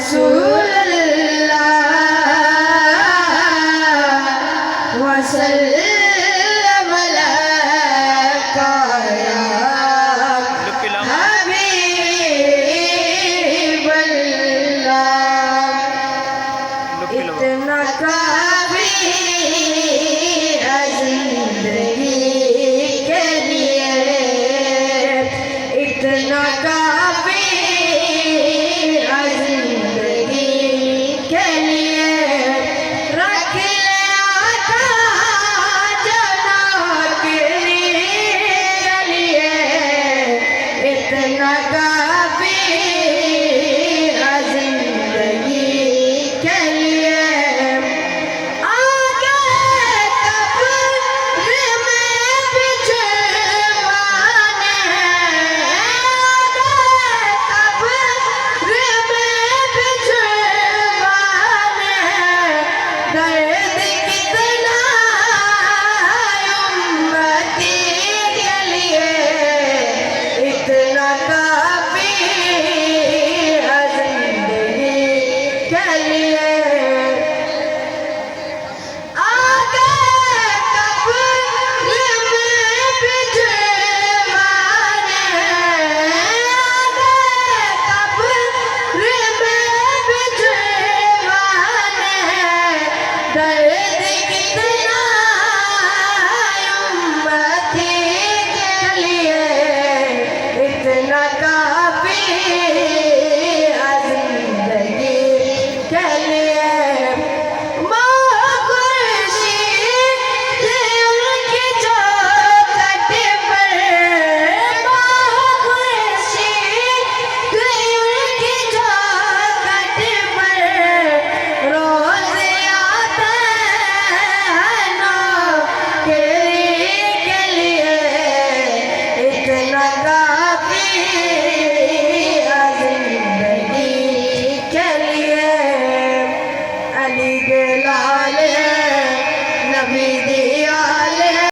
रसूल अल्लाह वसल्लम अलैका या हबीब अल्लाह। इतना काफी है जिंदगी के लिए, इतना काफी है जिंदगी के लिए। रख लिया जना के लिए इतना